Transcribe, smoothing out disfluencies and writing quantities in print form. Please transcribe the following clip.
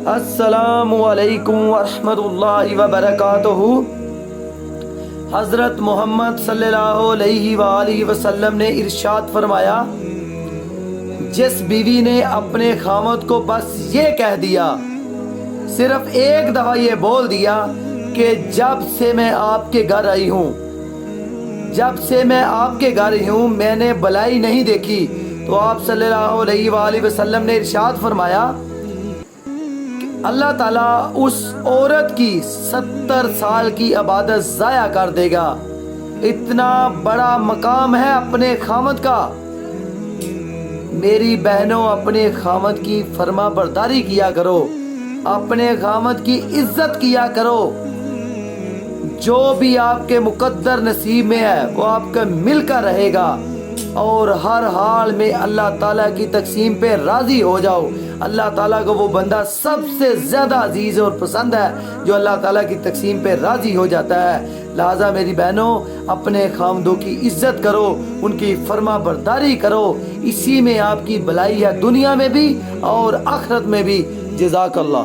السلام علیکم ورحمۃ اللہ وبرکاتہ۔ حضرت محمد صلی اللہ علیہ وآلہ وسلم نے ارشاد فرمایا، جس بیوی نے اپنے خاوند کو بس یہ کہہ دیا، صرف ایک دفعہ یہ بول دیا کہ جب سے میں آپ کے گھر آئی ہوں، جب سے میں آپ کے گھر آئی ہوں میں نے بلائی نہیں دیکھی، تو آپ صلی اللہ علیہ وآلہ وسلم نے ارشاد فرمایا کہ اللہ تعالیٰ اس عورت کی 70 سال کی عبادت ضائع کر دے گا۔ اتنا بڑا مقام ہے اپنے خاوند کا۔ میری بہنوں، اپنے خاوند کی فرما برداری کیا کرو، اپنے خاوند کی عزت کیا کرو۔ جو بھی آپ کے مقدر نصیب میں ہے وہ آپ کا مل کر رہے گا، اور ہر حال میں اللہ تعالیٰ کی تقسیم پہ راضی ہو جاؤ۔ اللہ تعالیٰ کو وہ بندہ سب سے زیادہ عزیز اور پسند ہے جو اللہ تعالیٰ کی تقسیم پہ راضی ہو جاتا ہے۔ لہٰذا میری بہنوں، اپنے خاوندوں کی عزت کرو، ان کی فرما برداری کرو، اسی میں آپ کی بھلائی ہے، دنیا میں بھی اور آخرت میں بھی۔ جزاک اللہ۔